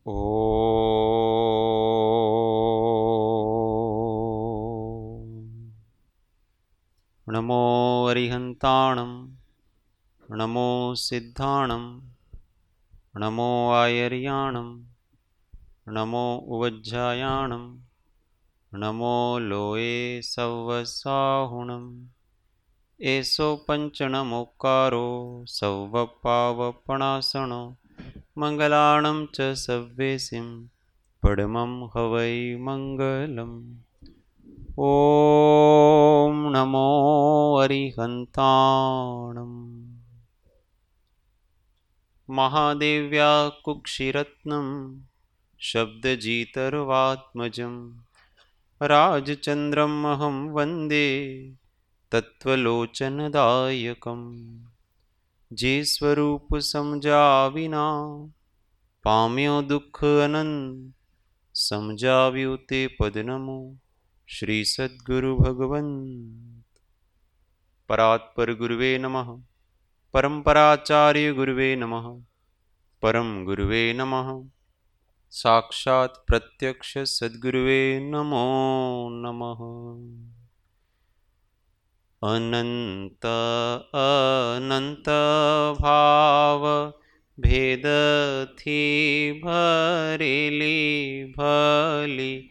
ॐ नमो अरिहन्ताणं नमो सिद्धाणं नमो आयर्याणं नमो उवज्जायाणं नमो लोये सव्वसाहुणम् एषो पञ्चनमोक्कारो सव्वपावपणासनो मङ्गलाणं च सव्येसिं पडमं हवै मङ्गलम् ॐ नमो अरिहन्ताणम् महादेव्या कुक्षिरत्नं शब्दजितर्वात्मजं राजचन्द्रम् अहं वन्दे तत्त्वलोचनदायकम् जे स्वरूप समजा विना पाम्यो दुःख अनंत समजाव्યું તે પદ નમો શ્રી સદ્ગુરુ ભગવંત પરાત્પર ગુરુવે નમઃ પરંપરાચાર્ય ગુરુવે નમઃ પરમ ગુરુવે નમઃ સાક્ષાત પ્રત્યક્ષ સદ્ગુરુવે નમો નમઃ અનંત અનંત ભાવ ભેદથી ભરેલી ભલી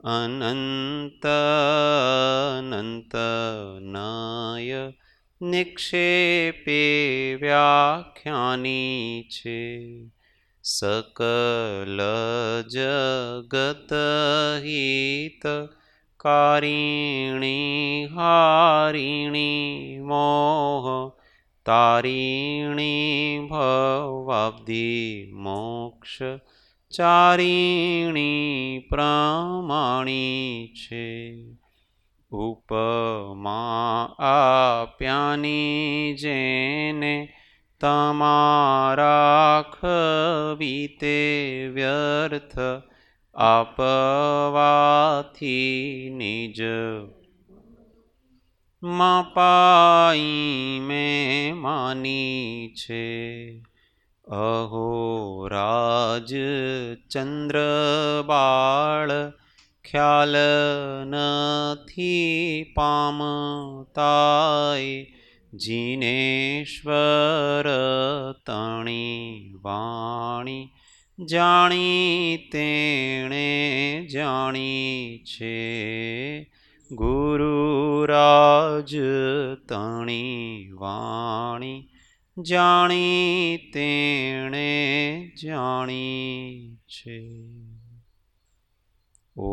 અનંત અનંત નય નિક્ષેપે વ્યાખ્યાની છે સકલ જગત હિત કારિણી હારિણી મોહ તારિણી ભવાબ્ધિ મોક્ષ ચારિણી પ્રમાણી છે ઉપમા આપ્યાની જેને તમારા ખવીતે વ્યર્થ આપવાથી નિજ માં પાઈ મેં માની છે અહો રાજ ચંદ્ર બાળ ખ્યાલ નથી પામતાય જીનેશ્વર તણી વાણી જાણી તેણે જાણી છે ગુરુરાજ તણી વાણી જાણી તેણે જાણી છે ઓ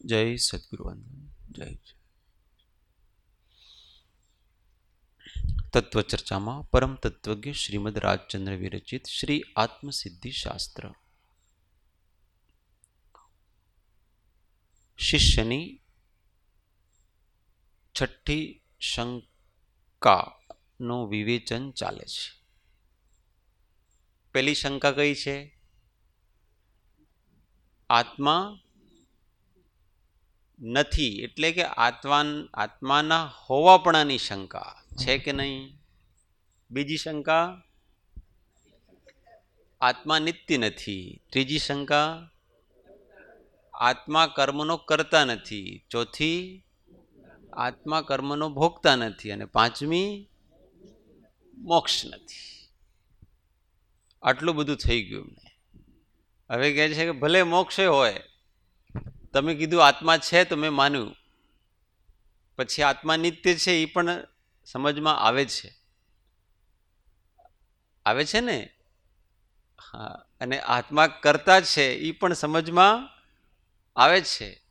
જય સદગુરુવંદન જય તત્વચર્ચામાં પરમ તત્વજ્ઞ શ્રીમદ રાજચંદ્ર વિરચિત શ્રી આત્મસિદ્ધિ શાસ્ત્ર શિષ્યની છઠ્ઠી શંકાનું વિવેચન ચાલે છે પહેલી શંકા કઈ છે આત્મા નથી એટલે કે આત્માના હોવાપણાની શંકા છે કે નહીં બીજી શંકા આત્મા નિત્ય નથી ત્રીજી શંકા આત્મા કર્મનો કરતા નથી ચોથી આત્મા કર્મનો ભોગતા નથી અને પાંચમી મોક્ષ નથી આટલું બધું થઈ ગયું હવે કહે છે કે ભલે મોક્ષ હોય તમે કીધું આત્મા છે તો મેં માન્યું પછી આત્મા નિત્ય છે એ પણ સમજમાં આવે છે ને હા અને આત્મા કરતા છે એ પણ સમજમાં આવે છે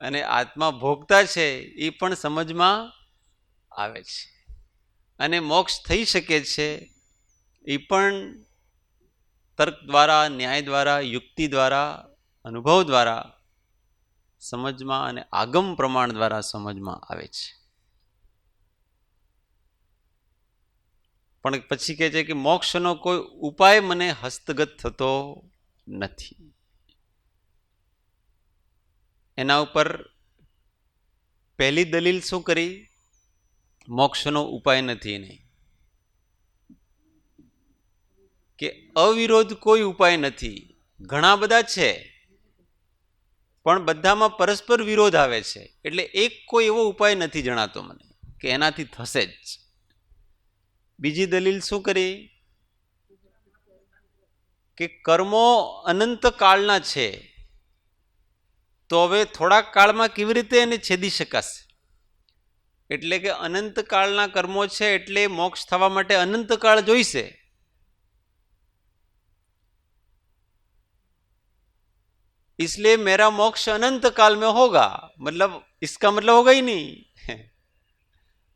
અને આત્મા ભોગતા છે એ પણ સમજમાં આવે છે અને મોક્ષ થઈ શકે છે એ પણ તર્ક દ્વારા ન્યાય દ્વારા યુક્તિ દ્વારા અનુભવ દ્વારા સમજમાં અને આગમ પ્રમાણ દ્વારા સમજમાં આવે છે પણ પછી કહે છે કે મોક્ષનો કોઈ ઉપાય મને હસ્તગત થતો નથી એના ઉપર પહેલી દલીલ શું કરી મોક્ષનો ઉપાય નથી નહીં કે અવિરોધ કોઈ ઉપાય નથી. ઘણા બધા છે પણ બધામાં પરસ્પર વિરોધ આવે છે. એટલે એક કોઈ એવો ઉપાય નથી જણાતો મને કે એનાથી થશે જ. બીજી દલીલ શું કરી કે કર્મો અનંત કાળના છે, તો હવે થોડાક કાળમાં કેવી રીતે એને છેદી શકાશે? એટલે કે અનંત કાળના કર્મો છે એટલે મોક્ષ થવા માટે અનંત કાળ જોઈશે. इसलिए मेरा मोक्ष अनंत काल में होगा, मतलब इसका मतलब होगा ही नहीं.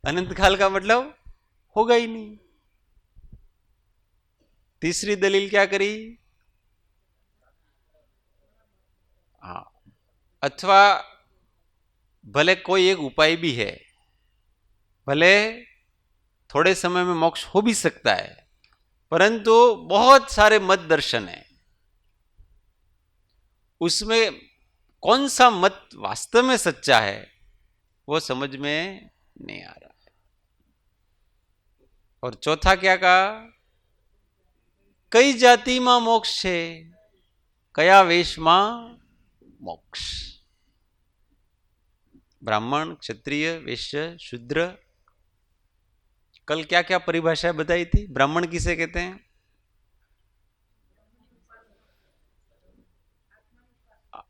अनंत काल का मतलब होगा ही नहीं. तीसरी दलील क्या करी? हाँ, अथवा भले कोई एक उपाय भी है, भले थोड़े समय में मोक्ष हो भी सकता है, परंतु बहुत सारे मत दर्शन है, उसमें कौन सा मत वास्तव में सच्चा है वो समझ में नहीं आ रहा है. और चौथा क्या कहा? कई जाति में मोक्ष है, कया वेश में मोक्ष? ब्राह्मण, क्षत्रिय, वैश्य, शूद्र. कल क्या क्या परिभाषा बताई थी? ब्राह्मण किसे कहते हैं?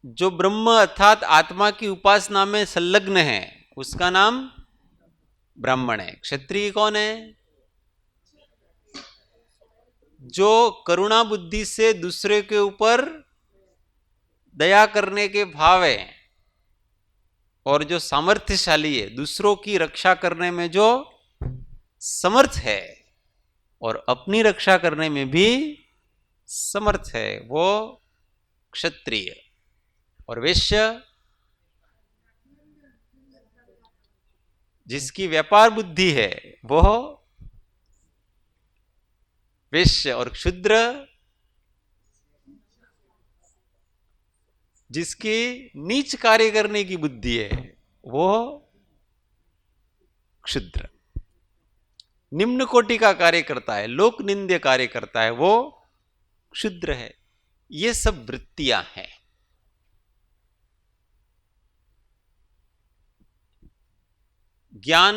जो ब्रह्म अर्थात आत्मा की उपासना में संलग्न है उसका नाम ब्राह्मण है. क्षत्रिय कौन है? जो करुणा बुद्धि से दूसरे के ऊपर दया करने के भाव है और जो सामर्थ्यशाली है, दूसरों की रक्षा करने में जो समर्थ है और अपनी रक्षा करने में भी समर्थ है, वो क्षत्रिय. और वैश्य जिसकी व्यापार बुद्धि है वो वैश्य. और क्षुद्र जिसकी नीच कार्य करने की बुद्धि है वो क्षुद्र. निम्न कोटि का कार्य करता है, लोक निंद्य कार्य करता है, वो क्षुद्र है. ये सब वृत्तियां हैं. ज्ञान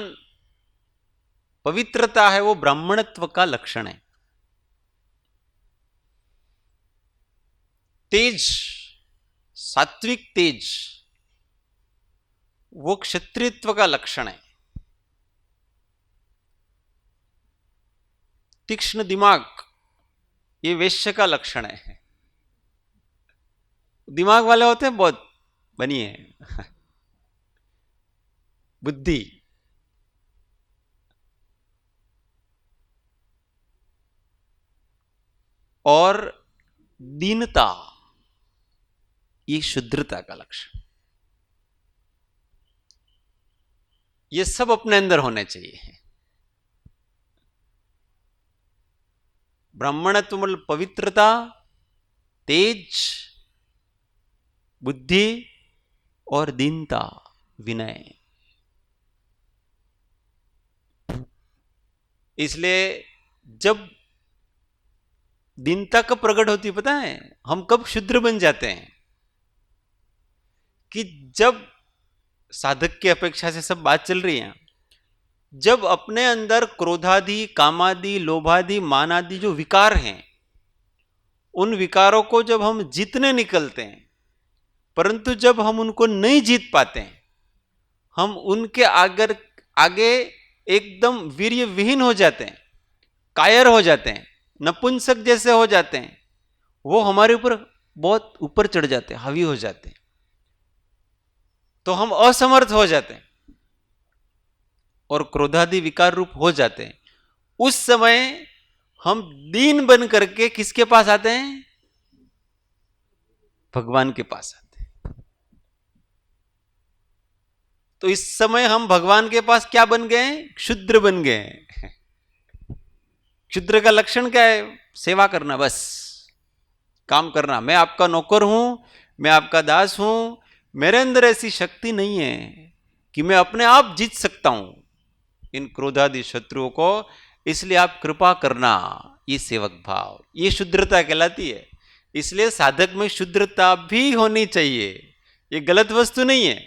पवित्रता है, वो ब्राह्मणत्व का लक्षण है. तेज, सात्विक तेज, वो क्षत्रियत्व का लक्षण है. तीक्ष्ण दिमाग, ये वैश्य का लक्षण है. दिमाग वाले होते हैं बहुत, बनिए. बुद्धि, और दीनता, ये शुद्रता का लक्षण. ये सब अपने अंदर होने चाहिए. ब्राह्मणत्व मतलब पवित्रता, तेज, बुद्धि और दीनता, विनय. इसलिए जब दीनता कब प्रकट होती है पता है? हम कब शुद्र बन जाते हैं कि जब साधक की अपेक्षा से सब बात चल रही है, जब अपने अंदर क्रोधादि, कामादि, लोभादि, मानादि जो विकार हैं, उन विकारों को जब हम जीतने निकलते हैं, परंतु जब हम उनको नहीं जीत पाते हैं, हम उनके आगे एकदम वीर्य विहीन हो जाते हैं, कायर हो जाते हैं, नपुंसक जैसे हो जाते हैं, वो हमारे ऊपर बहुत ऊपर चढ़ जाते हैं, हावी हो जाते हैं, तो हम असमर्थ हो जाते हैं और क्रोधादि विकार रूप हो जाते हैं. उस समय हम दीन बन करके किसके पास आते हैं? भगवान के पास आते हैं. तो इस समय हम भगवान के पास क्या बन गए? क्षुद्र बन गए. क्षुद्र का लक्षण क्या है? सेवा करना, बस काम करना. मैं आपका नौकर हूं, मैं आपका दास हूं, मेरे अंदर ऐसी शक्ति नहीं है कि मैं अपने आप जीत सकता हूं इन क्रोधादि शत्रुओं को. इसलिए आप कृपा करना, ये सेवक भाव, ये शुद्रता कहलाती है। इसलिए साधक में शुद्रता भी होनी चाहिए, ये गलत वस्तु नहीं है,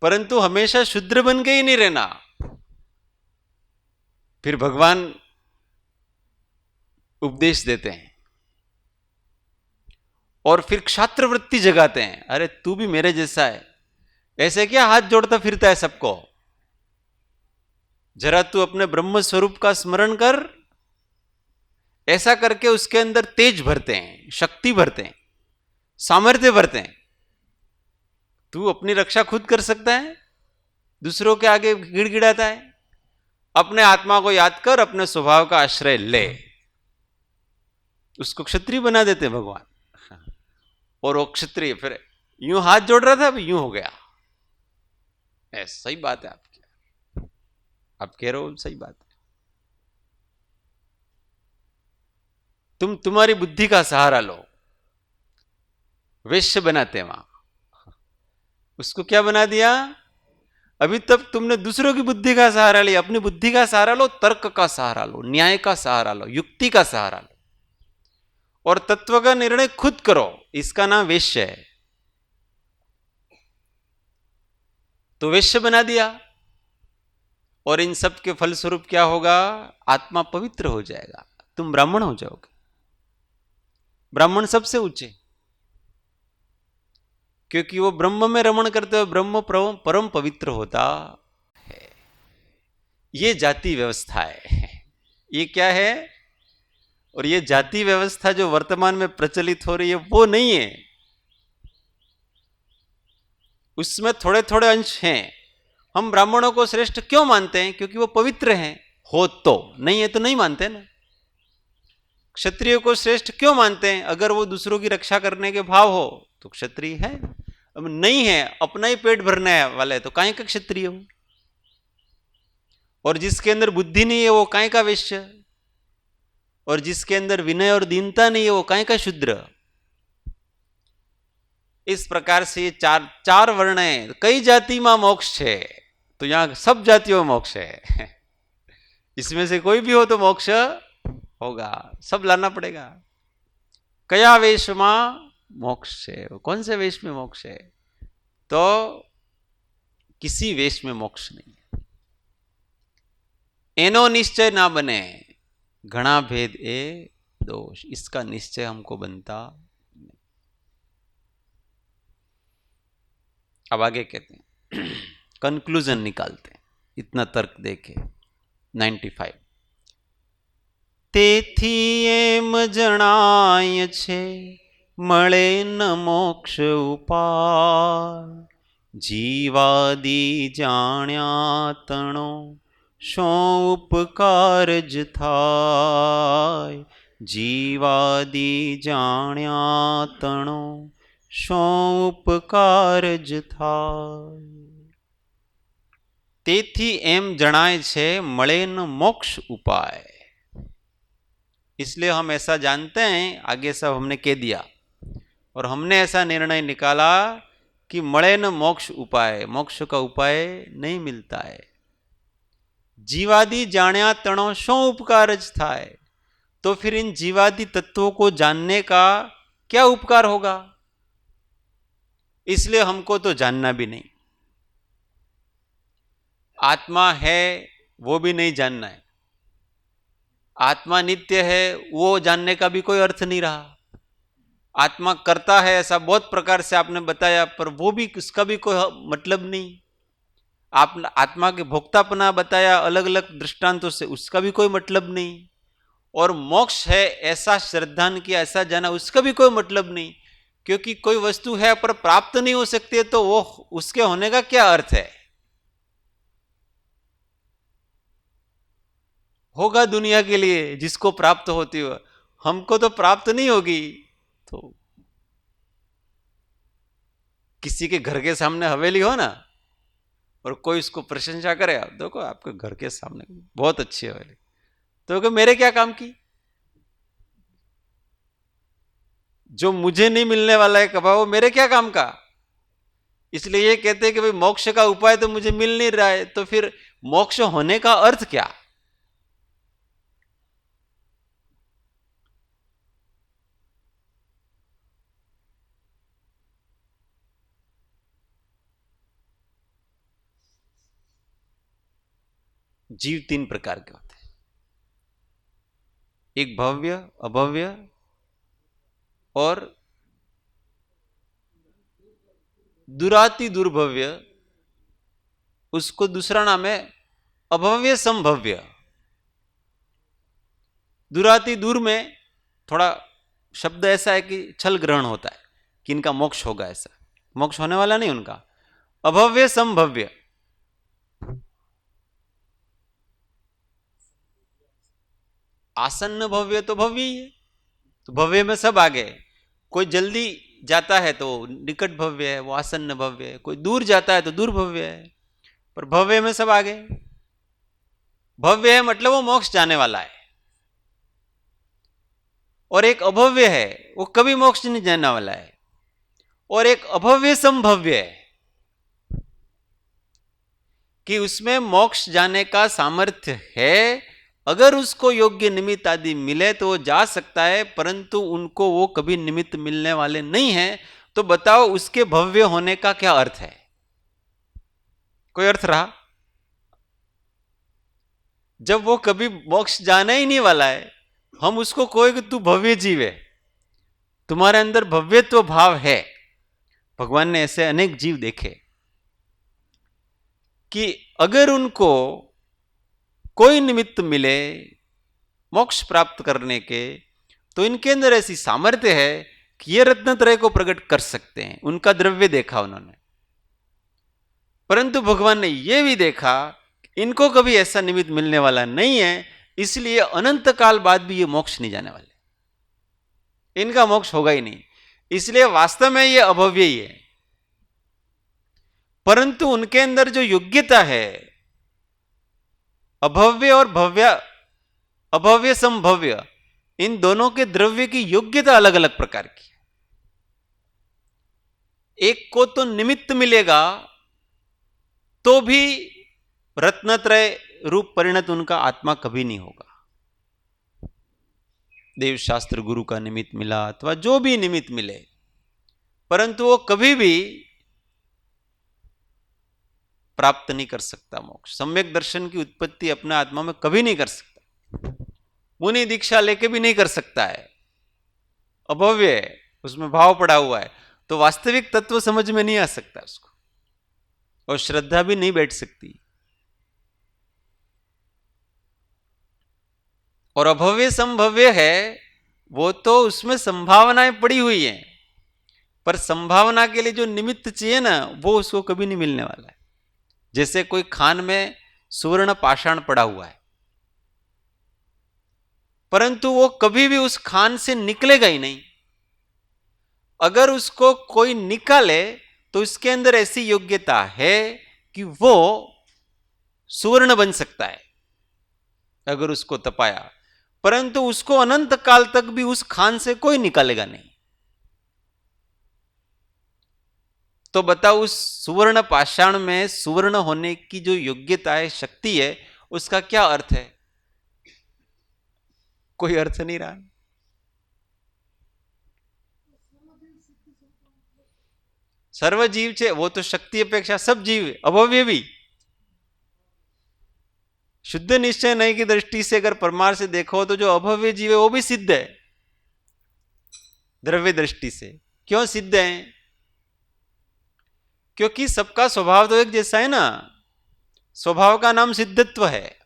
परंतु हमेशा शुद्र बन के ही नहीं रहना। फिर भगवान उपदेश देते हैं और फिर क्षात्र वृत्ति जगाते हैं, अरे तू भी मेरे जैसा है, ऐसे क्या हाथ जोड़ता फिरता है सबको, जरा तू अपने ब्रह्म स्वरूप का स्मरण कर। ऐसा करके उसके अंदर तेज भरते हैं, शक्ति भरते हैं, सामर्थ्य भरते हैं। तू अपनी रक्षा खुद कर सकता है, दूसरों के आगे गिड़गिड़ाता है। अपने आत्मा को याद कर, अपने स्वभाव का आश्रय ले। उसको क्षत्रिय बना देते भगवान, और वो क्षत्रिय फिर यूं हाथ जोड़ रहा था, अब यूं हो गया। ऐसा सही बात है, आप कह रहे हो सही बात है। तुम तुम्हारी बुद्धि का सहारा लो, वैश्य बनाते हैं वहां, उसको क्या बना दिया? अभी तक तुमने दूसरों की बुद्धि का सहारा लिया, अपनी बुद्धि का सहारा लो, तर्क का सहारा लो, न्याय का सहारा लो, युक्ति का सहारा लो, और तत्व का निर्णय खुद करो। इसका नाम वैश्य है। तो वैश्य बना दिया, और इन सब के फलस्वरूप क्या होगा? आत्मा पवित्र हो जाएगा, तुम ब्राह्मण हो जाओगे। ब्राह्मण सबसे ऊंचे, क्योंकि वो ब्रह्म में रमण करते हुए ब्रह्म परम पवित्र होता है। ये जाति व्यवस्था है। ये क्या है? और ये जाति व्यवस्था जो वर्तमान में प्रचलित हो रही है वो नहीं है। उसमें थोड़े थोड़े अंश हैं। हम ब्राह्मणों को श्रेष्ठ क्यों मानते हैं? क्योंकि वो पवित्र हैं। हो तो, नहीं है तो नहीं मानते ना। क्षत्रिय को श्रेष्ठ क्यों मानते हैं? अगर वो दूसरों की रक्षा करने के भाव हो तो क्षत्रिय है। अब नहीं है, अपना ही पेट भरने वाले, तो काहे का क्षत्रिय हो? और जिसके अंदर बुद्धि नहीं है वो काहे का वैश्य? और जिसके अंदर विनय और दीनता नहीं है वो काहे का शूद्र? इस प्रकार से ये चार चार वर्ण है। कई जाति में मोक्ष है, तो यहां सब जातियों में मोक्ष है। इसमें से कोई भी हो तो मोक्ष होगा, सब लाना पड़ेगा। कया वेश में मोक्ष है? कौन से वेश में मोक्ष है? तो किसी वेश में मोक्ष नहीं है। एनो निश्चय ना बने, घना भेद ए दोष, इसका निश्चय हमको बनता नहीं। अब आगे कहते हैं, कंक्लूजन निकालते हैं, इतना तर्क देखे। 95 તેથી એમ જણાય છે, મળે ન મોક્ષ ઉપાય, જીવાદી જાણ્યા તણો શો ઉપકાર જ થાય, જીવાદી જાણ્યા તણો શો ઉપકાર જ થાય। તેથી એમ જણાય છે, મળે ન મોક્ષ ઉપાય। इसलिए हम ऐसा जानते हैं, आगे सब हमने कह दिया, और हमने ऐसा निर्णय निकाला कि मळे न मोक्ष उपाय, मोक्ष का उपाय नहीं मिलता है। जीवादि जाण्या तणो शो उपकार ज थाय, तो फिर इन जीवादि तत्वों को जानने का क्या उपकार होगा? इसलिए हमको तो जानना भी नहीं। आत्मा है वो भी नहीं जानना है, आत्मा नित्य है वो जानने का भी कोई अर्थ नहीं रहा। आत्मा करता है ऐसा बहुत प्रकार से आपने बताया, पर वो भी उसका भी कोई मतलब नहीं। आप आत्मा के भोक्तापना बताया अलग अलग दृष्टांतों से, उसका भी कोई मतलब नहीं। और मोक्ष है ऐसा श्रद्धान किया, ऐसा जाना, उसका भी कोई मतलब नहीं। क्योंकि कोई वस्तु है पर प्राप्त नहीं हो सकती है, तो वो उसके होने का क्या अर्थ है? होगा दुनिया के लिए जिसको प्राप्त होती हो, हमको तो प्राप्त नहीं होगी। तो किसी के घर के सामने हवेली हो ना, और कोई उसको प्रशंसा करे, आप देखो आपके घर के सामने बहुत अच्छी हवेली, तो मेरे क्या काम की? जो मुझे नहीं मिलने वाला है कबा, वो मेरे क्या काम का? इसलिए ये कहते हैं कि भाई मोक्ष का उपाय तो मुझे मिल नहीं रहा है, तो फिर मोक्ष होने का अर्थ क्या? जीव तीन प्रकार के होते हैं, एक भव्य, अभव्य और दुराति दुर्भव्य। उसको दूसरा नाम है अभव्य संभव्य। दुराति दूर में थोड़ा शब्द ऐसा है कि छल ग्रहण होता है कि इनका मोक्ष होगा, ऐसा मोक्ष होने वाला नहीं उनका। अभव्य संभव्य, आसन्न भव्य तो भव्य ही है, तो भव्य में सब आ गए। कोई जल्दी जाता है तो निकट भव्य है, वो आसन्न भव्य है। कोई दूर जाता है तो दूर भव्य है, पर भव्य में सब आ गए। भव्य है मतलब वो मोक्ष जाने वाला है, और एक अभव्य है, वो कभी मोक्ष नहीं जाने वाला है। और एक अभव्य संभव्य है कि उसमें मोक्ष जाने का सामर्थ्य है। अगर उसको योग्य निमित्त आदि मिले तो वो जा सकता है, परंतु उनको वो कभी निमित्त मिलने वाले नहीं है। तो बताओ उसके भव्य होने का क्या अर्थ है? कोई अर्थ रहा? जब वो कभी मोक्ष जाना ही नहीं वाला है, हम उसको कोई कि तू भव्य जीव है, तुम्हारे अंदर भव्यत्व भाव है। भगवान ने ऐसे अनेक जीव देखे कि अगर उनको कोई निमित्त मिले मोक्ष प्राप्त करने के, तो इनके अंदर ऐसी सामर्थ्य है कि ये रत्नत्रय को प्रकट कर सकते हैं। उनका द्रव्य देखा उन्होंने, परंतु भगवान ने यह भी देखा इनको कभी ऐसा निमित्त मिलने वाला नहीं है, इसलिए अनंत काल बाद भी ये मोक्ष नहीं जाने वाले, इनका मोक्ष होगा ही नहीं। इसलिए वास्तव में ये अभव्य ही है, परंतु उनके अंदर जो योग्यता है, अभव्य और भव्य, अभव्य संभव्य, इन दोनों के द्रव्य की योग्यता अलग अलग प्रकार की है। एक को तो निमित्त मिलेगा तो भी रत्नत्रय रूप परिणत उनका आत्मा कभी नहीं होगा। देव शास्त्र गुरु का निमित्त मिला अथवा जो भी निमित्त मिले, परंतु वो कभी भी प्राप्त नहीं कर सकता मोक्ष। सम्यक दर्शन की उत्पत्ति अपने आत्मा में कभी नहीं कर सकता, मुनि दीक्षा लेके भी नहीं कर सकता है, अभव्य है, उसमें भाव पड़ा हुआ है, तो वास्तविक तत्व समझ में नहीं आ सकता उसको, और श्रद्धा भी नहीं बैठ सकती। और अभव्य संभव्य है वो तो उसमें संभावनाएं पड़ी हुई हैं, पर संभावना के लिए जो निमित्त चाहिए ना, वो उसको कभी नहीं मिलने वाला है। जैसे कोई खान में सुवर्ण पाषाण पड़ा हुआ है, परंतु वो कभी भी उस खान से निकलेगा ही नहीं। अगर उसको कोई निकाले तो उसके अंदर ऐसी योग्यता है कि वो सुवर्ण बन सकता है अगर उसको तपाया, परंतु उसको अनंत काल तक भी उस खान से कोई निकालेगा नहीं। तो बताओ उस सुवर्ण पाषाण में सुवर्ण होने की जो योग्यता है, शक्ति है, उसका क्या अर्थ है? कोई अर्थ नहीं रहा। सर्वजीव छे वो तो शक्ति अपेक्षा सब जीव है, अभव्य भी। शुद्ध निश्चय नहीं की दृष्टि से अगर परमार से देखो तो जो अभव्य जीव है वो भी सिद्ध है द्रव्य दृष्टि से। क्यों सिद्ध है? क्योंकि सबका स्वभाव तो एक जैसा है ना, स्वभाव का नाम सिद्धत्व है।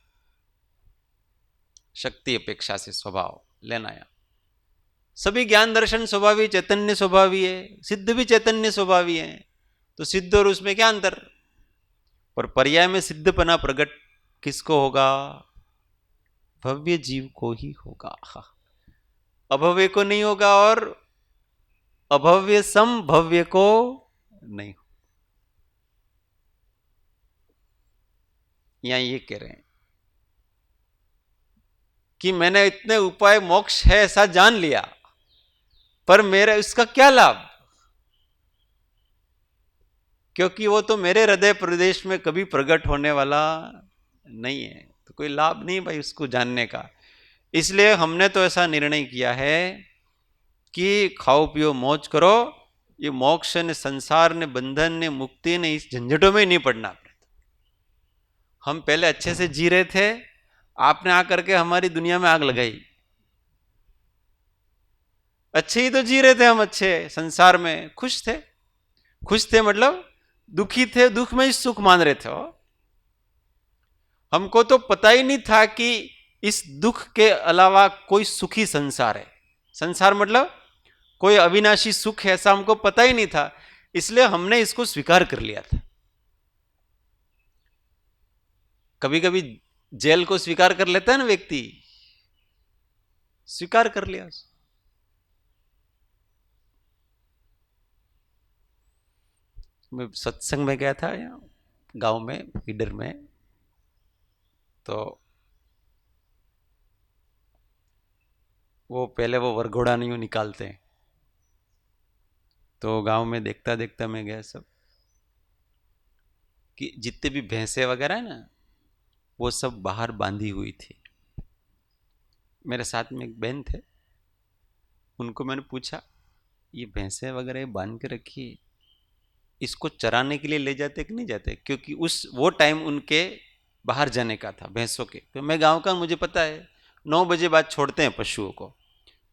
शक्ति अपेक्षा से स्वभाव लेना है। सभी ज्ञान दर्शन स्वभावी चैतन्य स्वभावी है, सिद्ध भी चैतन्य स्वभावी है, तो सिद्ध और उसमें क्या अंतर? पर पर्याय में सिद्धपना प्रकट किसको होगा? भव्य जीव को ही होगा, अभव्य को नहीं होगा, और अभव्य संभव्य को नहीं। यहां ये कह रहे हैं कि मैंने इतने उपाय मोक्ष है ऐसा जान लिया, पर मेरा इसका क्या लाभ? क्योंकि वो तो मेरे हृदय प्रदेश में कभी प्रकट होने वाला नहीं है, तो कोई लाभ नहीं भाई उसको जानने का। इसलिए हमने तो ऐसा निर्णय किया है कि खाओ पियो मौज करो, ये मोक्ष ने, संसार ने, बंधन ने, मुक्ति ने, इस झंझटों में नहीं पड़ना। हम पहले अच्छे से जी रहे थे, आपने आकर के हमारी दुनिया में आग लगाई। अच्छे ही तो जी रहे थे हम, अच्छे संसार में खुश थे। खुश थे मतलब दुखी थे, दुख में ही सुख मान रहे थे। हमको तो पता ही नहीं था कि इस दुख के अलावा कोई सुखी संसार है। संसार मतलब कोई अविनाशी सुख है, ऐसा हमको पता ही नहीं था, इसलिए हमने इसको स्वीकार कर लिया था। कभी कभी जेल को स्वीकार कर लेता है ना व्यक्ति, स्वीकार कर लिया। मैं सत्संग में गया था यहाँ गांव में, इधर में, तो वो पहले वो वरघोड़ा नहीं निकालते हैं, तो गांव में देखता देखता मैं गया सब कि जितने भी भैंसे वगैरह है ना, वो सब बाहर बांधी हुई थी। मेरे साथ में एक बहन थे, उनको मैंने पूछा ये भैंसे वगैरह बांध के रखी है, इसको चराने के लिए ले जाते कि नहीं जाते? क्योंकि उस वो टाइम उनके बाहर जाने का था भैंसों के। तो मैं गांव का, मुझे पता है 9 बजे बाद छोड़ते हैं पशुओं को,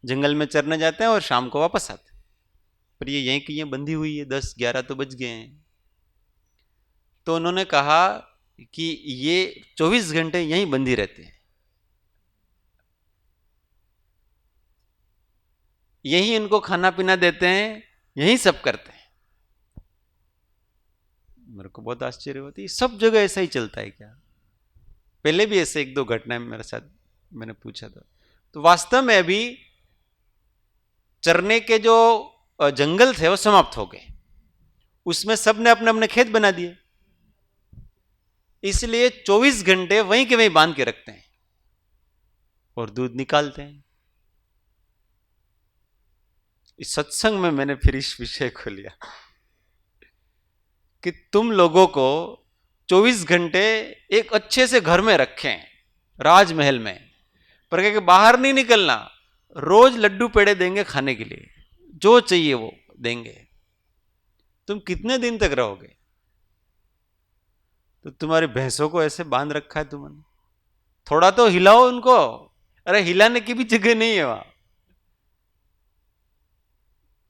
जंगल में चरने जाते हैं और शाम को वापस आते हैं। पर ये यहीं की यहीं बंधी हुई है, 10-11 तो बज गए हैं। तो उन्होंने कहा कि ये 24 घंटे यहीं बंधी रहते हैं, यहीं इनको खाना पीना देते हैं, यहीं सब करते हैं। मेरे को बहुत आश्चर्य होती है, सब जगह ऐसा ही चलता है क्या? पहले भी ऐसे 1-2 घटनाएं मेरे साथ, मैंने पूछा था। तो वास्तव में अभी चरने के जो जंगल थे वो समाप्त हो गए, उसमें सबने अपने अपने खेत बना दिए, इसलिए 24 घंटे वहीं के वहीं बांध के रखते हैं और दूध निकालते हैं। इस सत्संग में मैंने फिर इस विषय को लिया कि तुम लोगों को 24 घंटे एक अच्छे से घर में रखें, राजमहल में, पर क्या बाहर नहीं निकलना, रोज लड्डू पेड़े देंगे खाने के लिए, जो चाहिए वो देंगे। तुम कितने दिन तक रहोगे? तो तुम्हारी भैंसों को ऐसे बांध रखा है तुमने, थोड़ा तो हिलाओ उनको। अरे हिलाने की भी जगह नहीं है वहां।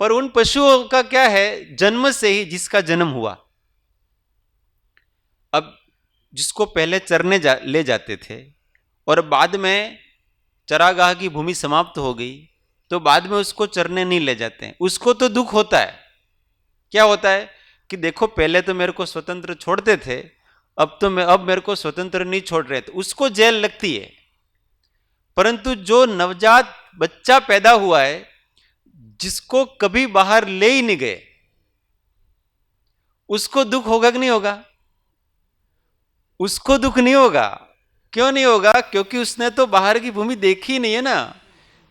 पर उन पशुओं का क्या है, जन्म से ही जिसका जन्म हुआ, अब जिसको पहले चरने ले जाते थे और बाद में चरागाह की भूमि समाप्त हो गई, तो बाद में उसको चरने नहीं ले जाते हैं, उसको तो दुख होता है। क्या होता है कि देखो पहले तो मेरे को स्वतंत्र छोड़ते थे, अब मेरे को स्वतंत्र नहीं छोड़ रहे थे, उसको जेल लगती है। परंतु जो नवजात बच्चा पैदा हुआ है, जिसको कभी बाहर ले ही नहीं गए, उसको दुख होगा कि नहीं होगा? उसको दुख नहीं होगा। क्यों नहीं होगा? क्योंकि उसने तो बाहर की भूमि देखी नहीं है ना,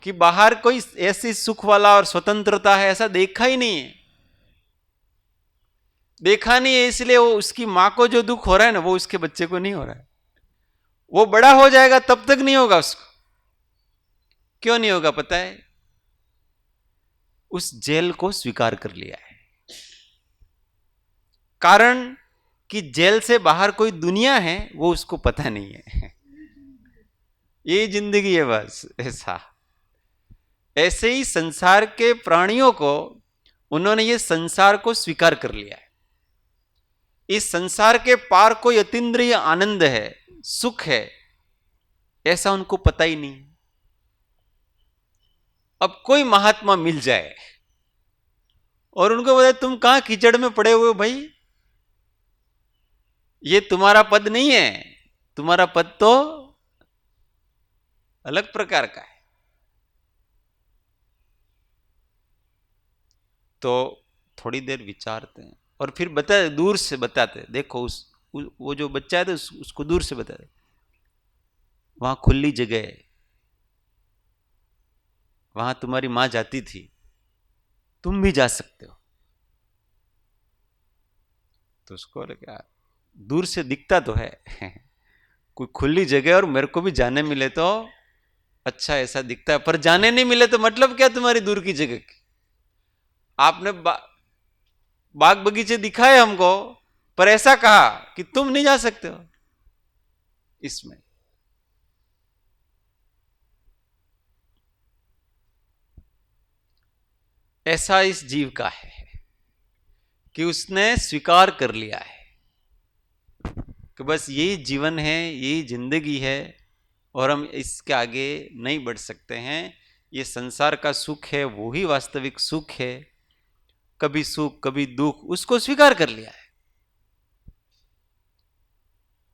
कि बाहर कोई ऐसी सुख वाला और स्वतंत्रता है, ऐसा देखा ही नहीं है। देखा नहीं है, इसलिए वो उसकी मां को जो दुख हो रहा है ना, वो उसके बच्चे को नहीं हो रहा है। वो बड़ा हो जाएगा तब तक नहीं होगा उसको। क्यों नहीं होगा पता है? उस जेल को स्वीकार कर लिया है। कारण कि जेल से बाहर कोई दुनिया है वो उसको पता नहीं है। ये जिंदगी है बस। ऐसा ऐसे ही संसार के प्राणियों को, उन्होंने ये संसार को स्वीकार कर लिया है। इस संसार के पार कोई अतीन्द्रिय आनंद है, सुख है, ऐसा उनको पता ही नहीं। अब कोई महात्मा मिल जाए और उनको बताए तुम कहां कीचड़ में पड़े हुए हो भाई, ये तुम्हारा पद नहीं है, तुम्हारा पद तो अलग प्रकार का है। तो थोड़ी देर विचारते हैं और फिर बता, दूर से बताते, देखो वो जो बच्चा है तो उसको दूर से बताते, वहां खुली जगह है, वहां तुम्हारी मां जाती थी, तुम भी जा सकते हो। तो उसको लगा दूर से दिखता तो है कोई खुली जगह और मेरे को भी जाने मिले तो अच्छा, ऐसा दिखता है, पर जाने नहीं मिले तो मतलब क्या तुम्हारी दूर की जगह की? आपने बाग बगीचे दिखाए हमको, पर ऐसा कहा कि तुम नहीं जा सकते हो। इसमें। ऐसा इस जीव का है कि उसने स्वीकार कर लिया है कि बस यही जीवन है, यही जिंदगी है और हम इसके आगे नहीं बढ़ सकते हैं। ये संसार का सुख है, वो ही वास्तविक सुख है। कभी सुख कभी दुख, उसको स्वीकार कर लिया है।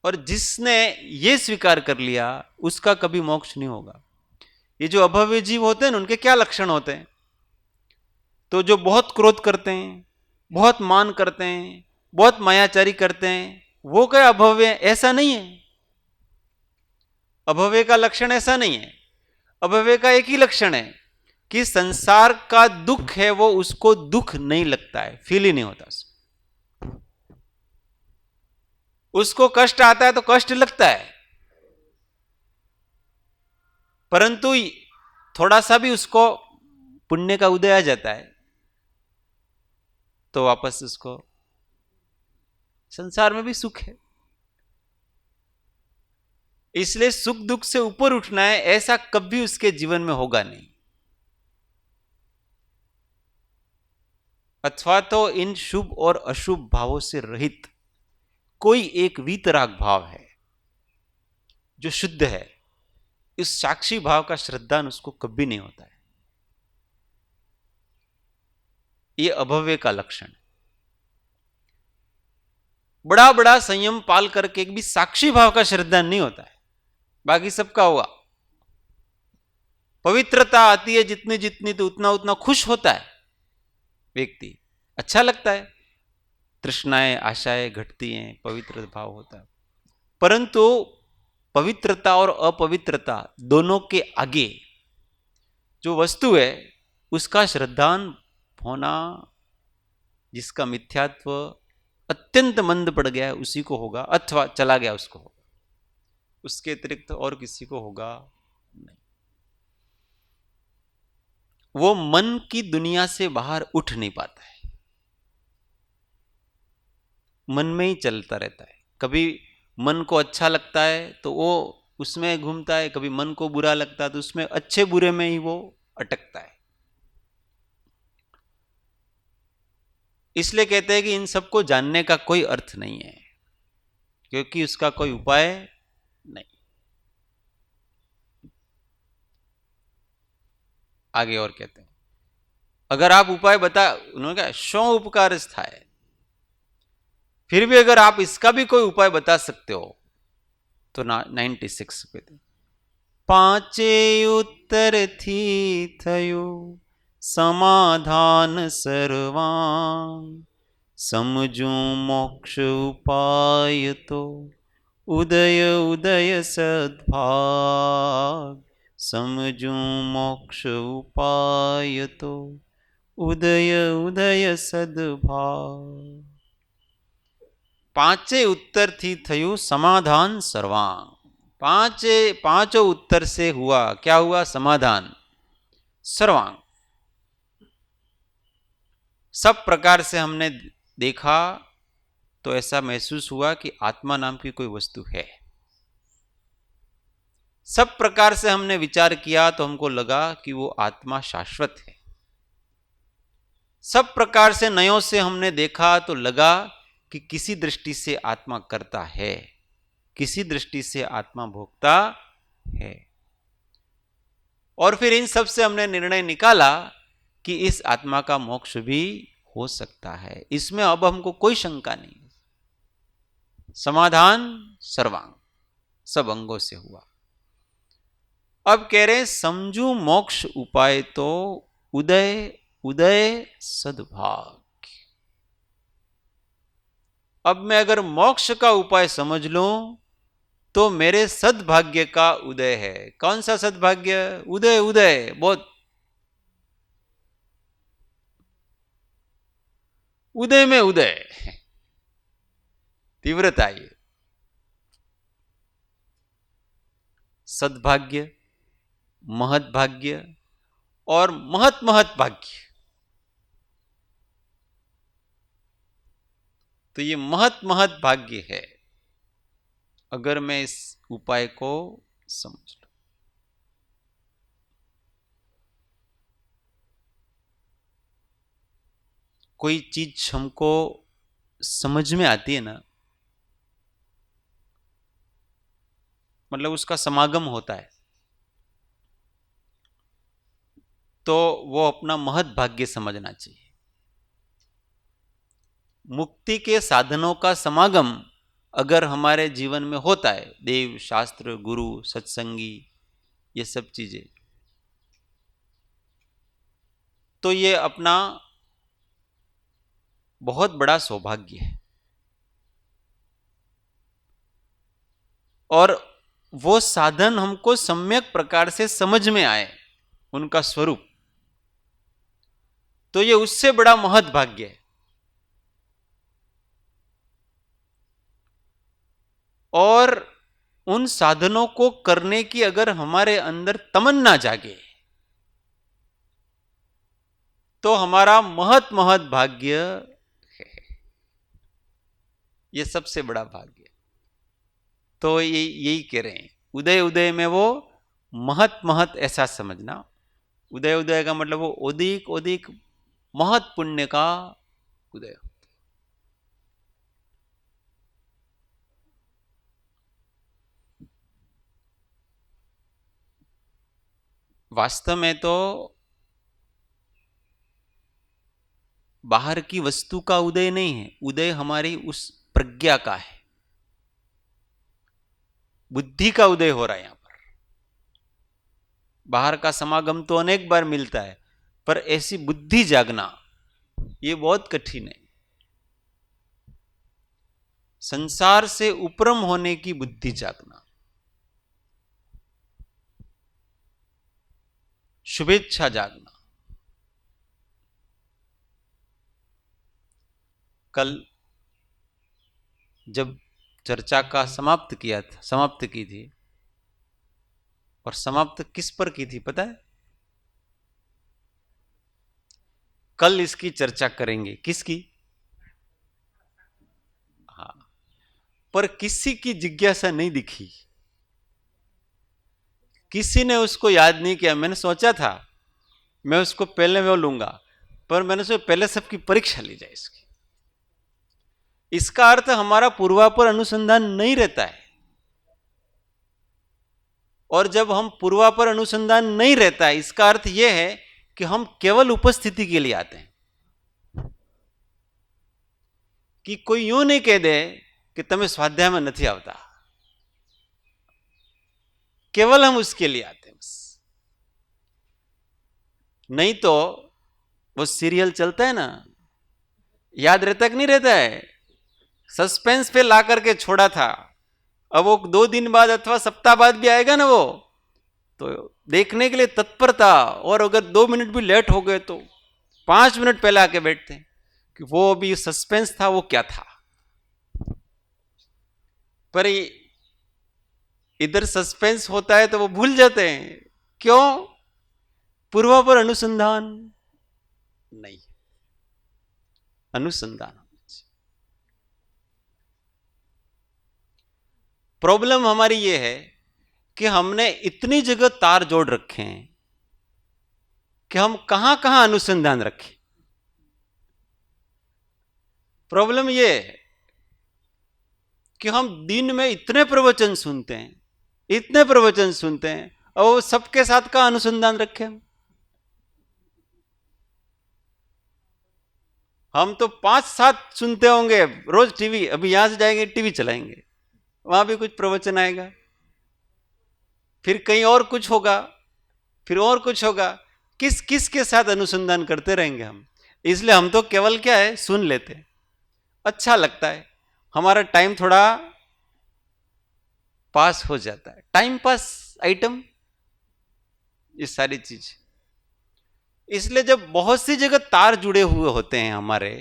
और जिसने ये स्वीकार कर लिया उसका कभी मोक्ष नहीं होगा। ये जो अभव्य जीव होते हैं ना, उनके क्या लक्षण होते हैं? तो जो बहुत क्रोध करते हैं, बहुत मान करते हैं, बहुत मायाचारी करते हैं, वो क्या अभव्य है? ऐसा नहीं है। अभव्य का लक्षण ऐसा नहीं है। अभव्य का एक ही लक्षण है कि संसार का दुख है वो उसको दुख नहीं लगता है, फील ही नहीं होता उसको कष्ट आता है तो कष्ट लगता है, परंतु थोड़ा सा भी उसको पुण्य का उदय आ जाता है तो वापस उसको संसार में भी सुख है। इसलिए सुख दुख से ऊपर उठना है, ऐसा कभी उसके जीवन में होगा नहीं। अथवा तो इन शुभ और अशुभ भावों से रहित कोई एक वीतराग भाव है जो शुद्ध है। इस साक्षी भाव का श्रद्धान उसको कभी नहीं होता है। यह अभव्य का लक्षण है। बड़ा बड़ा संयम पाल करके भी साक्षी भाव का श्रद्धान नहीं होता है। बाकी सबका होगा। पवित्रता आती है जितनी जितनी तो उतना उतना खुश होता है व्यक्ति, अच्छा लगता है, तृष्णाएं आशाएं घटती हैं, पवित्र भाव होता है। परंतु पवित्रता और अपवित्रता दोनों के आगे जो वस्तु है उसका श्रद्धान होना, जिसका मिथ्यात्व अत्यंत मंद पड़ गया है उसी को होगा, अथवा चला गया उसको होगा, उसके अतिरिक्त और किसी को होगा नहीं। वो मन की दुनिया से बाहर उठ नहीं पाता है, मन में ही चलता रहता है। कभी मन को अच्छा लगता है तो वो उसमें घूमता है, कभी मन को बुरा लगता है तो उसमें अच्छे बुरे में ही वो अटकता है। इसलिए कहते हैं कि इन सबको जानने का कोई अर्थ नहीं है, क्योंकि उसका कोई उपाय नहीं। आगे और कहते हैं, अगर आप उपाय बता, उन्होंने कहा 100 उपकार स्थाय, फिर भी अगर आप इसका भी कोई उपाय बता सकते हो तो 96 पे थे। पांचे उत्तर थी थयो समाधान सर्वांग, समझू मोक्ष उपाय तो उदय उदय सद्भाग, समझू मोक्ष उपाय तो उदय उदय सद्भाग। पांचे उत्तर थी थयु समाधान सर्वांग। पांचों उत्तर से हुआ क्या? हुआ समाधान सर्वांग। सब प्रकार से हमने देखा तो ऐसा महसूस हुआ कि आत्मा नाम की कोई वस्तु है। सब प्रकार से हमने विचार किया तो हमको लगा कि वो आत्मा शाश्वत है। सब प्रकार से नयों से हमने देखा तो लगा कि किसी दृष्टि से आत्मा करता है, किसी दृष्टि से आत्मा भोगता है। और फिर इन सब से हमने निर्णय निकाला कि इस आत्मा का मोक्ष भी हो सकता है, इसमें अब हमको कोई शंका नहीं। समाधान सर्वांग, सब अंगों से हुआ। अब कह रहे समझू मोक्ष उपाय तो उदय उदय सद्भाग। अब मैं अगर मोक्ष का उपाय समझ लूं तो मेरे सद्भाग्य का उदय है। कौन सा सद्भाग्य? उदय उदय, बहुत उदय में उदय, तीव्रता। ये सद्भाग्य, महत भाग्य और महत महत भाग्य। तो ये महत महत भाग्य है। अगर मैं इस उपाय को समझ लो। कोई चीज हमको समझ में आती है ना, मतलब उसका समागम होता है, तो वो अपना महत भाग्य समझना चाहिए। मुक्ति के साधनों का समागम अगर हमारे जीवन में होता है, देव, शास्त्र, गुरु, सत्संगी, ये सब चीजें, तो ये अपना बहुत बड़ा सौभाग्य है। और वो साधन हमको सम्यक प्रकार से समझ में आए, उनका स्वरूप, तो ये उससे बड़ा महत भाग्य है। और उन साधनों को करने की अगर हमारे अंदर तमन्ना जागे, तो हमारा महत महत भाग्य है। ये सबसे बड़ा भाग्य। तो यही कह रहे हैं, उदय उदय में वो महत महत ऐसा समझना। उदय उदय का मतलब वो अधिक अधिक महत पुण्य का उदय। वास्तव में तो बाहर की वस्तु का उदय नहीं है, उदय हमारी उस प्रज्ञा का है, बुद्धि का उदय हो रहा है यहां पर। बाहर का समागम तो अनेक बार मिलता है, पर ऐसी बुद्धि जागना ये बहुत कठिन है। संसार से उपरम होने की बुद्धि जागना, शुभेच्छा जागना। कल जब चर्चा का समाप्त की थी, और समाप्त किस पर की थी पता है? कल इसकी चर्चा करेंगे, किसकी? हाँ, पर किसी की जिज्ञासा नहीं दिखी, किसी ने उसको याद नहीं किया। मैंने सोचा था मैं उसको पहले वो लूंगा, पर मैंने सोचा पहले सबकी परीक्षा ली जाए इसकी। इसका अर्थ हमारा पूर्वापर अनुसंधान नहीं रहता है। और जब हम पूर्वापर अनुसंधान नहीं रहता है, इसका अर्थ यह है कि हम केवल उपस्थिति के लिए आते हैं। कि कोई यूं नहीं कह दे कि તમે સ્વાધ્યાયમાં નથી આવતા, केवल हम उसके लिए आते हैं बस। नहीं तो वो सीरियल चलता है ना, याद रहता कि नहीं रहता है? सस्पेंस पे ला करके छोड़ा था, अब वो 2 दिन बाद अथवा सप्ताह बाद भी आएगा ना, वो तो देखने के लिए तत्परता। और अगर 2 मिनट भी लेट हो गए तो 5 मिनट पहले आके बैठते हैं कि वो अभी सस्पेंस था, वो क्या था। पर इधर सस्पेंस होता है तो वो भूल जाते हैं। क्यों? पूर्वापर अनुसंधान नहीं, अनुसंधान। प्रॉब्लम हमारी ये है कि हमने इतनी जगह तार जोड़ रखे हैं कि हम कहां कहां अनुसंधान रखें। प्रॉब्लम ये है कि हम दिन में इतने प्रवचन सुनते हैं, इतने प्रवचन सुनते हैं, और सबके साथ का अनुसंधान रखें। हम तो 5-7 सुनते होंगे रोज टीवी। अभी यहां से जाएंगे टीवी चलाएंगे, वहां भी कुछ प्रवचन आएगा, फिर कहीं और कुछ होगा, फिर और कुछ होगा। किस किस के साथ अनुसंधान करते रहेंगे हम? इसलिए हम तो केवल क्या है, सुन लेते हैं, अच्छा लगता है, हमारा टाइम थोड़ा पास हो जाता है, टाइम पास आइटम, ये सारी चीज। इसलिए जब बहुत सी जगह तार जुड़े हुए होते हैं हमारे,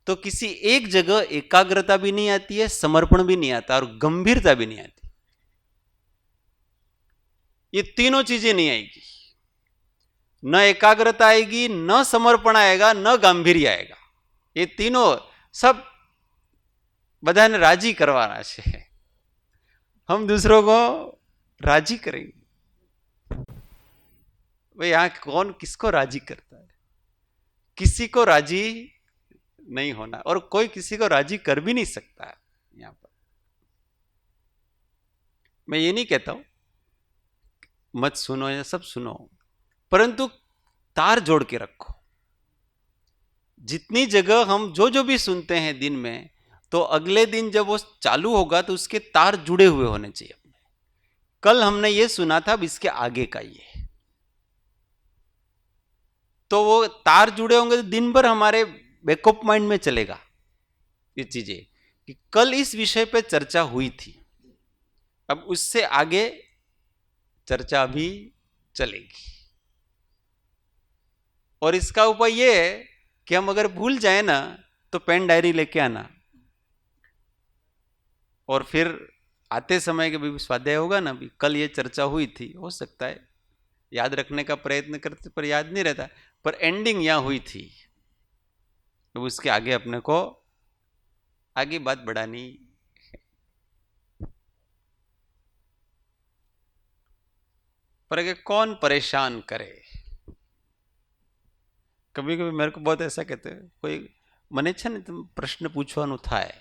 तो किसी एक जगह एकाग्रता भी नहीं आती है, समर्पण भी नहीं आता, और गंभीरता भी नहीं आती। ये तीनों चीजें नहीं आएगी, न एकाग्रता आएगी, न समर्पण आएगा, न गांभीर्य आएगा। ये तीनों सब बधाने राजी करवाना है। हम दूसरों को राजी करेंगे। भाई यहां कौन किसको राजी करता है? किसी को राजी नहीं होना, और कोई किसी को राजी कर भी नहीं सकता है। यहां पर मैं ये नहीं कहता हूं मत सुनो या सब सुनो, परंतु तार जोड़ के रखो। जितनी जगह हम जो भी सुनते हैं दिन में, तो अगले दिन जब वो चालू होगा तो उसके तार जुड़े हुए होने चाहिए अपने। कल हमने ये सुना था, अब इसके आगे का ये, तो वो तार जुड़े होंगे तो दिन भर हमारे बैकअप माइंड में चलेगा ये चीजें कि कल इस विषय पे चर्चा हुई थी, अब उससे आगे चर्चा भी चलेगी। और इसका उपाय ये है कि हम अगर भूल जाए ना, तो पेन डायरी लेके आना, और फिर आते समय के भी स्वाध्याय होगा ना, भी कल ये चर्चा हुई थी, हो सकता है याद रखने का प्रयत्न करते पर याद नहीं रहता, पर एंडिंग यहां हुई थी, तो उसके आगे अपने को आगे बात बढ़ानी। पर अगर कौन परेशान करे, कभी कभी मेरे को बहुत ऐसा कहते हैं कोई, મને છે ને તમે પ્રશ્ન પૂછવાનું થાય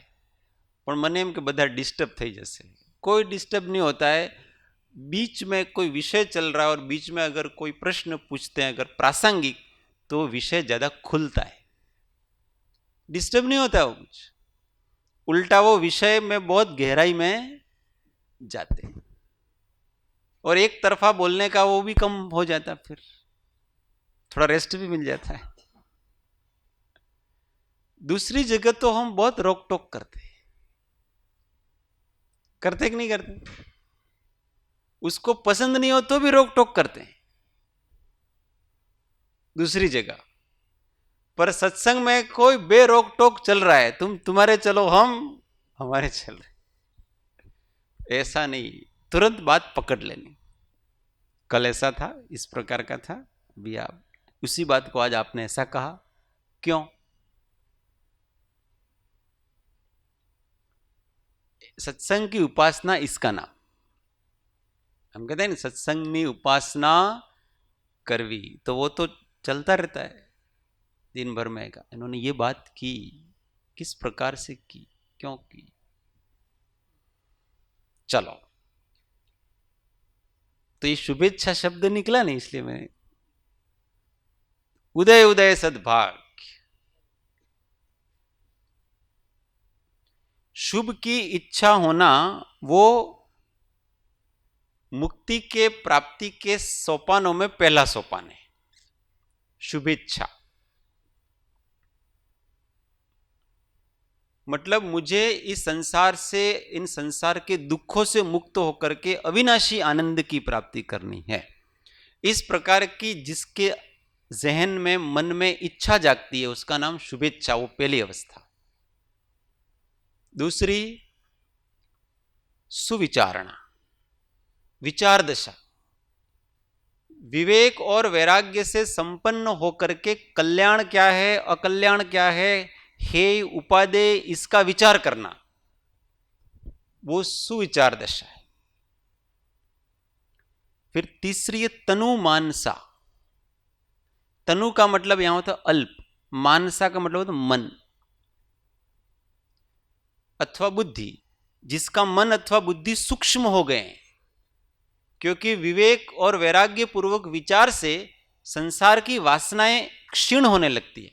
પણ મને એમ કે બધા ડિસ્ટર્બ થઈ જશે। कोई डिस्टर्ब नहीं होता है। बीच में कोई विषय चल रहा है और बीच में अगर कोई प्रश्न पूछते हैं अगर प्रासंगिक, तो विषय ज्यादा खुलता है, डिस्टर्ब नहीं होता है वो कुछ, उल्टा वो विषय में बहुत गहराई में जाते हैं, और एक तरफा बोलने का वो भी कम हो जाता है, फिर थोड़ा रेस्ट भी मिल जाता है। दूसरी जगह तो हम बहुत रोक टोक करते हैं, करते कि नहीं करते? उसको पसंद नहीं हो तो भी रोक टोक करते हैं दूसरी जगह, पर सत्संग में कोई बेरोक टोक चल रहा है, तुम्हारे चलो हम हमारे चल रहे, ऐसा नहीं, तुरंत बात पकड़ लेनी। कल ऐसा था, इस प्रकार का था, अभी आप उसी बात को आज आपने ऐसा कहा, क्यों? सत्संग की उपासना इसका नाम, हम कहते हैं ना सत्संग में उपासना करवी, तो वो तो चलता रहता है दिन भर में का। इन्होंने ये बात की, किस प्रकार से की, क्यों की, चलो। तो ये शुभेच्छा शब्द निकला नहीं, इसलिए मैंने उदय उदय सद्भाग्य, शुभ की इच्छा होना वो मुक्ति के प्राप्ति के सोपानों में पहला सोपान है, शुभेच्छा। मतलब मुझे इस संसार से, इन संसार के दुखों से मुक्त होकर के अविनाशी आनंद की प्राप्ति करनी है। इस प्रकार की जिसके जहन में, मन में इच्छा जागती है, उसका नाम शुभेच्छा, वो पहली अवस्था। दूसरी सुविचारणा, विचार दशा, विवेक और वैराग्य से संपन्न होकर के कल्याण क्या है, अकल्याण क्या है, हे उपादेय, इसका विचार करना, वो सुविचार दशा है। फिर तीसरी है तनु मानसा, तनु का मतलब यहां होता है अल्प, मानसा का मतलब होता है मन अथवा बुद्धि, जिसका मन अथवा बुद्धि सूक्ष्म हो गए हैं, क्योंकि विवेक और वैराग्य पूर्वक विचार से संसार की वासनाएं क्षीण होने लगती है।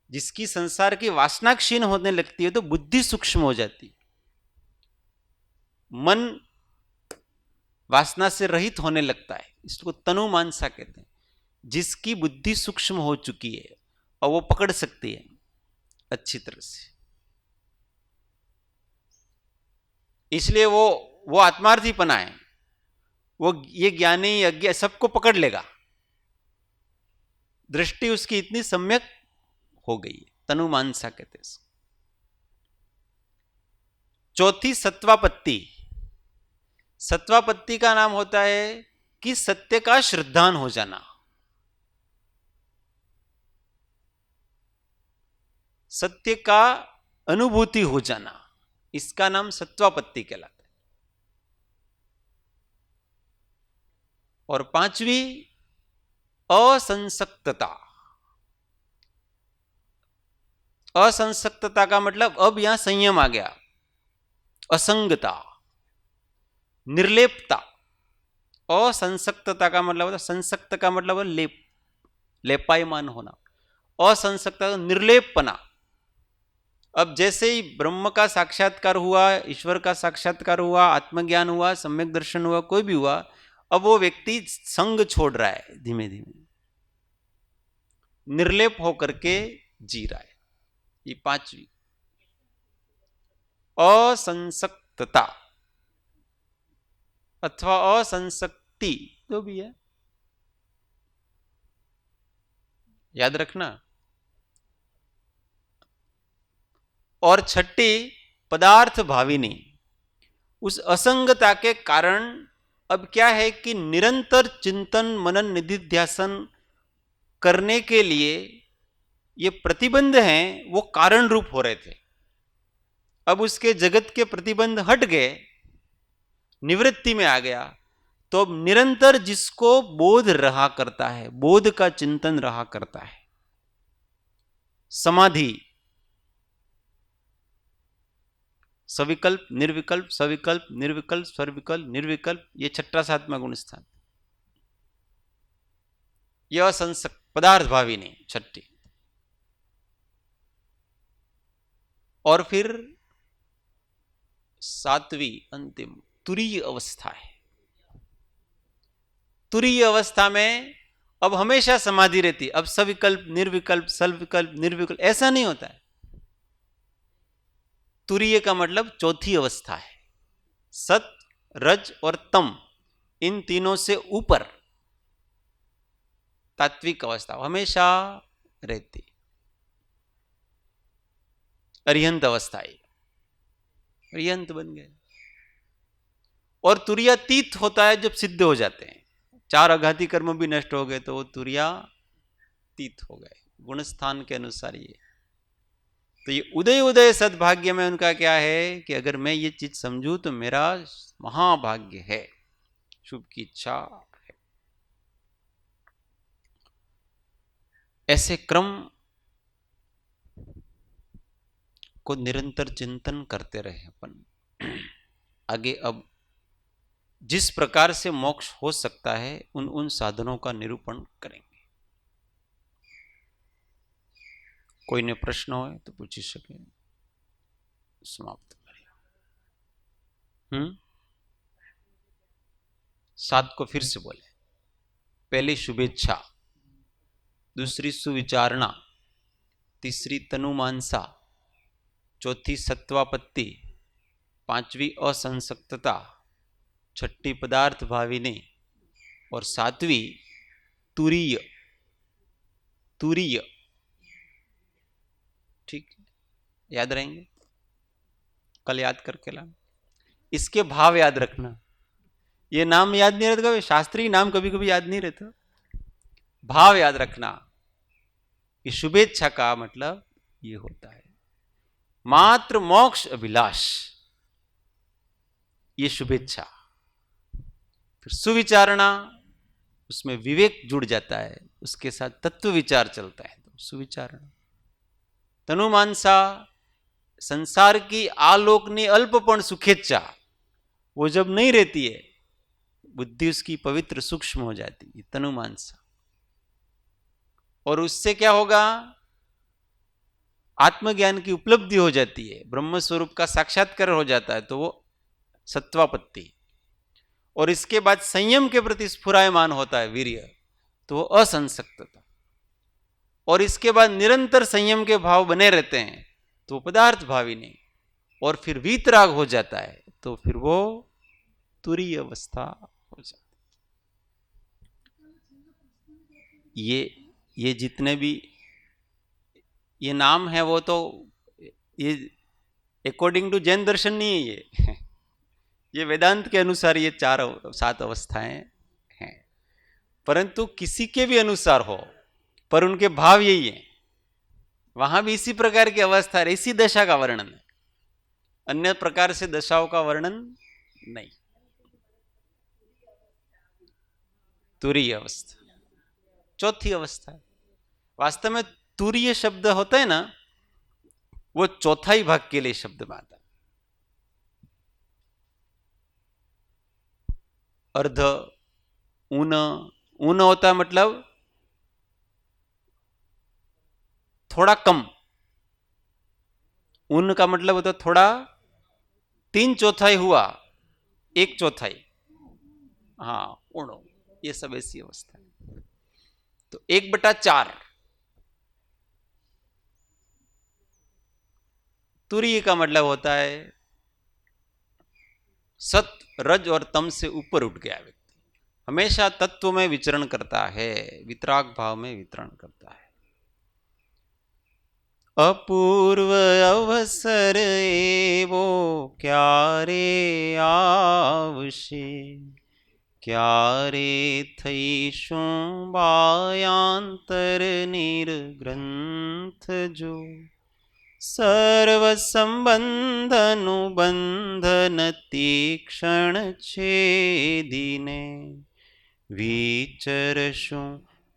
जिसकी संसार की वासना क्षीण होने लगती है तो बुद्धि सूक्ष्म हो जाती है, मन वासना से रहित होने लगता है, इसको तनु मानसा कहते हैं। जिसकी बुद्धि सूक्ष्म हो चुकी है और वो पकड़ सकती है अच्छी तरह से, इसलिए वो आत्मार्थीपना है, वो ये ज्ञानी यज्ञ सबको पकड़ लेगा, दृष्टि उसकी इतनी सम्यक हो गई है, तनु मानसा कहते हैं। चौथी सत्वापत्ति, सत्वापत्ति का नाम होता है कि सत्य का श्रद्धान हो जाना, सत्य का अनुभूति हो जाना, इसका नाम सत्वापत्ति कहलाता है। और पांचवी असंसक्तता। असंसक्तता का मतलब अब यहां संयम आ गया, असंगता, निर्लेपता। असंसक्तता का मतलब होता, संसक्त का मतलब लेप, लेपायमान होना। असंसक्तता निर्लेपना। अब जैसे ही ब्रह्म का साक्षात्कार हुआ, ईश्वर का साक्षात्कार हुआ, आत्मज्ञान हुआ, सम्यक दर्शन हुआ, कोई भी हुआ, अब वो व्यक्ति संग छोड़ रहा है, धीमे धीमे निर्लेप होकर के जी रहा है। ये पांचवी असंसक्तता अथवा असंसक्ति, जो भी है, याद रखना। और छठी पदार्थ भाविनी। उस असंगता के कारण अब क्या है कि निरंतर चिंतन मनन निधिध्यासन करने के लिए ये प्रतिबंध हैं, वो कारण रूप हो रहे थे। अब उसके जगत के प्रतिबंध हट गए, निवृत्ति में आ गया, तो अब निरंतर जिसको बोध रहा करता है, बोध का चिंतन रहा करता है, समाधि, सविकल्प निर्विकल्प, सविकल्प निर्विकल्प, स्वर्विकल्प निर्विकल्प, ये छठा सातवां गुण स्थान। यह संसक्त पदार्थ भावी नहीं, छठी। और फिर सातवीं अंतिम तुरीय अवस्था है। तुरीय अवस्था में अब हमेशा समाधि रहती, अब सविकल्प निर्विकल्प, सविकल्प निर्विकल्प ऐसा नहीं होता है। तुरीय का मतलब चौथी अवस्था है। सत, रज और तम, इन तीनों से ऊपर तात्विक अवस्था हमेशा रहती, अरिहंत अवस्था है, अरिहंत बन गए। और तुरियातीत होता है जब सिद्ध हो जाते हैं, चार आघाती कर्म भी नष्ट हो गए तो वो तुरियातीत हो गए, गुणस्थान के अनुसार। ये तो ये उदय उदय सद्भाग्य में उनका क्या है कि अगर मैं ये चीज समझूं तो मेरा महाभाग्य है, शुभ की इच्छा है। ऐसे क्रम को निरंतर चिंतन करते रहे अपन। आगे अब जिस प्रकार से मोक्ष हो सकता है उन उन साधनों का निरूपण करेंगे। कोई ने प्रश्न हो तो पूछ सके, समाप्त करें। सात को फिर से बोले। पहली शुभेच्छा, दूसरी सुविचारणा, तीसरी तनुमानसा, चौथी सत्वापत्ति, पांचवी असंसक्तता, छठी पदार्थ भाविनी और सातवीं तुरीय। तुरीय, ठीक, याद रहेंगे, कल याद करके ला। इसके भाव याद रखना, ये नाम याद नहीं रहता, शास्त्रीय नाम कभी कभी याद नहीं रहता, भाव याद रखना कि शुभेच्छा का मतलब ये होता है मात्र मोक्ष अभिलाष, ये शुभेच्छा। फिर सुविचारणा, उसमें विवेक जुड़ जाता है, उसके साथ तत्व विचार चलता है, तो सुविचारणा। तनुमानसा, संसार की आलोकनी अल्पपण सुखेच्छा, वो जब नहीं रहती है बुद्धि उसकी पवित्र सूक्ष्म हो जाती है, तनुमानसा। और उससे क्या होगा, आत्मज्ञान की उपलब्धि हो जाती है, ब्रह्म स्वरूप का साक्षात्कार हो जाता है, तो वो सत्वापत्ति। और इसके बाद संयम के प्रति स्फुरायमान होता है वीर्य, तो वो असंसक्तता। और इसके बाद निरंतर संयम के भाव बने रहते हैं तो पदार्थ भावी नहीं। और फिर वीतराग हो जाता है तो फिर वो तुरीय अवस्था हो जाती। ये जितने भी ये नाम है वो तो ये अकॉर्डिंग टू जैन दर्शन नहीं है, ये वेदांत के अनुसार ये चार सात अवस्थाएं हैं, परंतु किसी के भी अनुसार हो, पर उनके भाव यही है। वहां भी इसी प्रकार की अवस्था है, इसी दशा का वर्णन है, अन्य प्रकार से दशाओं का वर्णन नहीं। तुरीय अवस्था, चौथी अवस्था है। वास्तव में तुरीय शब्द होता है ना, वो चौथाई भाग के लिए शब्द में आता है। अर्ध ऊन, ऊन होता है मतलब थोड़ा कम, ऊन का मतलब होता थोड़ा, 3/4 हुआ, 1/4, हाँ ऊणो, ये सब ऐसी अवस्था है। तो 1/4 तुरीय का मतलब होता है सत रज और तम से ऊपर उठ गया व्यक्ति, हमेशा तत्व में विचरण करता है, वितराग भाव में वितरण करता है। अपूर्व अवसर एवो क्यारे आवशे, क्यारे थईशुं बायांतर निर्ग्रंथ जो, સર્વ સંબંધનુબંધન તીક્ષણ છેદીને, વિચરશું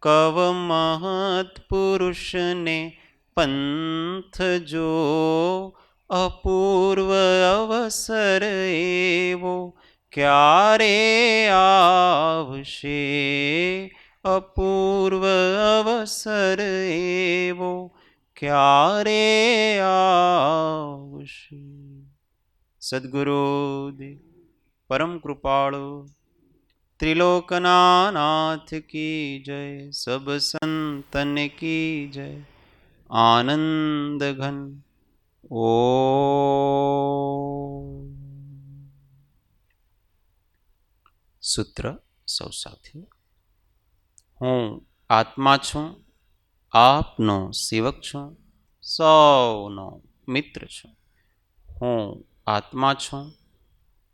કવ મહત્પુરુષને પંથ જો, અપૂર્વ અવસર એવો ક્યારે આવશે, અપૂર્વ અવસર એવો ક્યારે આવશે। સદગુરુદેવ પરમ કૃપાળુ ત્રિલોકનાથ કી જય, સબ સંતન કી જય, આનંદ ઘન ઓ। સૂત્ર સૌ સાથે, હું આત્મા છું, આપનો સેવક છું, સૌનો મિત્ર છું। હું આત્મા છું,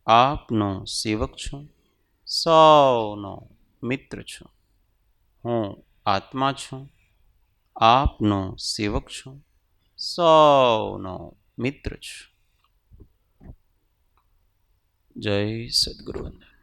આપનો સેવક છું, સૌનો મિત્ર છું। હું આત્મા છું, આપનો સેવક છું, સૌનો મિત્ર છું। જય સદગુરુવંદન।